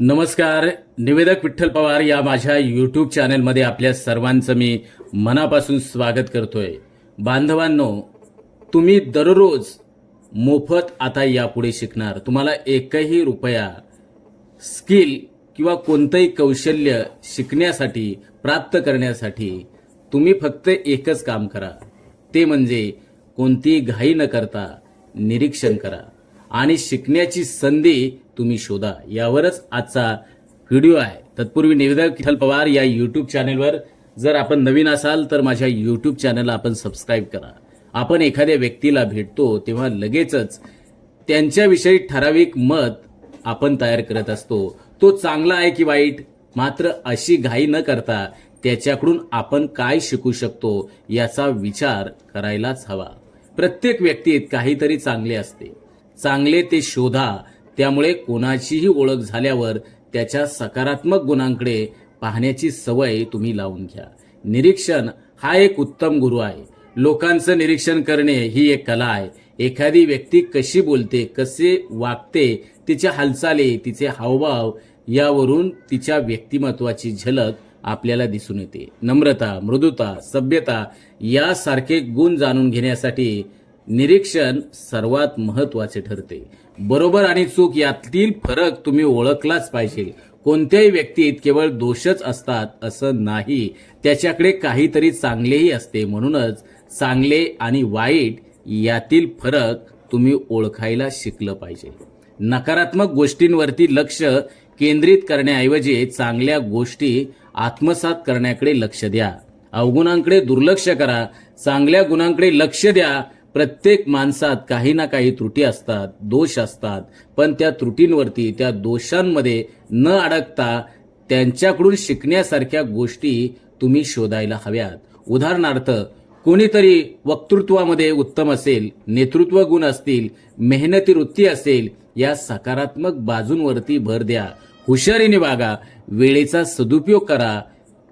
नमस्कार. निवेदक विठ्ठल पवार या माझ्या यूट्यूब चॅनलमध्ये आपल्या सर्वांचं मी मनापासून स्वागत करतोय. बांधवांनो, तुम्ही दररोज मोफत आता यापुढे शिकणार. तुम्हाला एकही रुपया स्किल किंवा कोणतंही कौशल्य शिकण्यासाठी प्राप्त करण्यासाठी तुम्ही फक्त एकच काम करा, ते म्हणजे कोणतीही घाई न करता निरीक्षण करा आणि शिकण्याची संधी तुम्ही शोधा. यावरच आजचा व्हिडिओ आहे. तत्पूर्वी निवेदक विठ्ठल पवार या यूट्यूब चॅनलवर जर आपण नवीन असाल तर माझ्या यूट्यूब चॅनलला आपण सबस्क्राईब करा. आपण एखाद्या व्यक्तीला भेटतो तेव्हा लगेचच त्यांच्याविषयी ठराविक मत आपण तयार करत असतो. तो चांगला आहे की वाईट, मात्र अशी घाई न करता त्याच्याकडून आपण काय शिकू शकतो याचा विचार करायलाच हवा. प्रत्येक व्यक्तीत काहीतरी चांगले असते, चांगले ते शोधा. त्यामुळे कोणाचीही ओळख झाल्यावर त्याच्या सकारात्मक गुणांकडे पाहण्याची सवय तुम्ही लावून घ्या. निरीक्षण हा एक उत्तम गुरु आहे. लोकांचं निरीक्षण करणे ही एक कला आहे. एखादी व्यक्ती कशी बोलते, कसे वागते, तिच्या हालचाली, तिचे हावभाव यावरून तिच्या व्यक्तिमत्वाची झलक आपल्याला दिसून येते. नम्रता, मृदुता, सभ्यता यासारखे गुण जाणून घेण्यासाठी निरीक्षण सर्वात महत्वाचे ठरते. बरोबर आणि चूक यातील फरक तुम्ही ओळखलाच पाहिजे. कोणत्याही व्यक्तीत केवळ दोषच असतात असं नाही, त्याच्याकडे काहीतरी चांगलेही असते. म्हणूनच चांगले आणि वाईट यातील फरक तुम्ही ओळखायला शिकलं पाहिजे. नकारात्मक गोष्टींवरती लक्ष केंद्रित करण्याऐवजी चांगल्या गोष्टी आत्मसात करण्याकडे लक्ष द्या. अवगुणांकडे दुर्लक्ष करा, चांगल्या गुणांकडे लक्ष द्या. प्रत्येक माणसात काही ना काही त्रुटी असतात, दोष असतात, पण त्या त्रुटींवरती, त्या दोषांमध्ये न अडकता त्यांच्याकडून शिकण्यासारख्या गोष्टी तुम्ही शोधायला हव्यात. उदाहरणार्थ, कोणीतरी वक्तृत्वामध्ये उत्तम असेल, नेतृत्व गुण असतील, मेहनती वृत्ती असेल, या सकारात्मक बाजूंवरती भर द्या. हुशारीने वागा, वेळेचा सदुपयोग करा.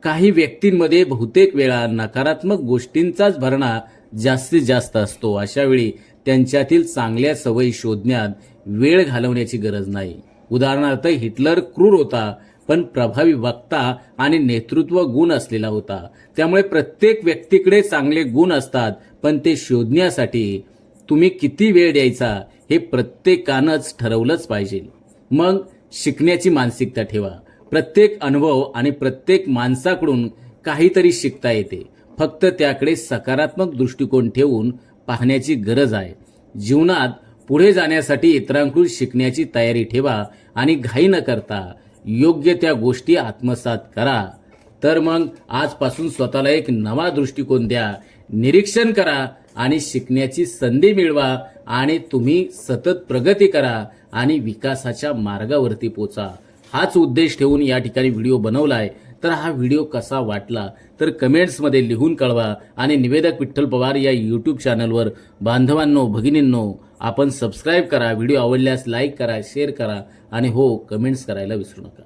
काही व्यक्तींमध्ये बहुतेक वेळा नकारात्मक गोष्टींचाच भरणा जास्तीत जास्त असतो. अशा वेळी त्यांच्यातील चांगल्या सवयी शोधण्यात वेळ घालवण्याची गरज नाही. उदाहरणार्थ, हिटलर क्रूर होता, पण प्रभावी वक्ता आणि नेतृत्व गुण असलेला होता. त्यामुळे प्रत्येक व्यक्तीकडे चांगले गुण असतात, पण ते शोधण्यासाठी तुम्ही किती वेळ द्यायचा हे प्रत्येकानंच ठरवलंच पाहिजे. मग शिकण्याची मानसिकता ठेवा. प्रत्येक अनुभव आणि प्रत्येक माणसाकडून काहीतरी शिकता येते. फक्त त्याकडे सकारात्मक दृष्टिकोन ठेवून पाहण्याची गरज आहे. जीवनात पुढे जाण्यासाठी इतरांकडून शिकण्याची तयारी ठेवा आणि घाई न करता योग्य त्या गोष्टी आत्मसात करा. तर मग आजपासून स्वतःला एक नवा दृष्टिकोन द्या, निरीक्षण करा आणि शिकण्याची संधी मिळवा आणि तुम्ही सतत प्रगती करा आणि विकासाच्या मार्गावरती पोचा. हाच उद्देश ठेवून या ठिकाणी व्हिडिओ बनवलाय. तर हा व्हिडिओ कसा वाटला तर कमेंट्समध्ये लिहून कळवा आणि निवेदक विठ्ठल पवार या यूट्यूब चॅनलवर बांधवांनो, भगिनींनो, आपण सबस्क्राईब करा. व्हिडिओ आवडल्यास लाईक करा, शेअर करा आणि हो, कमेंट्स करायला विसरू नका.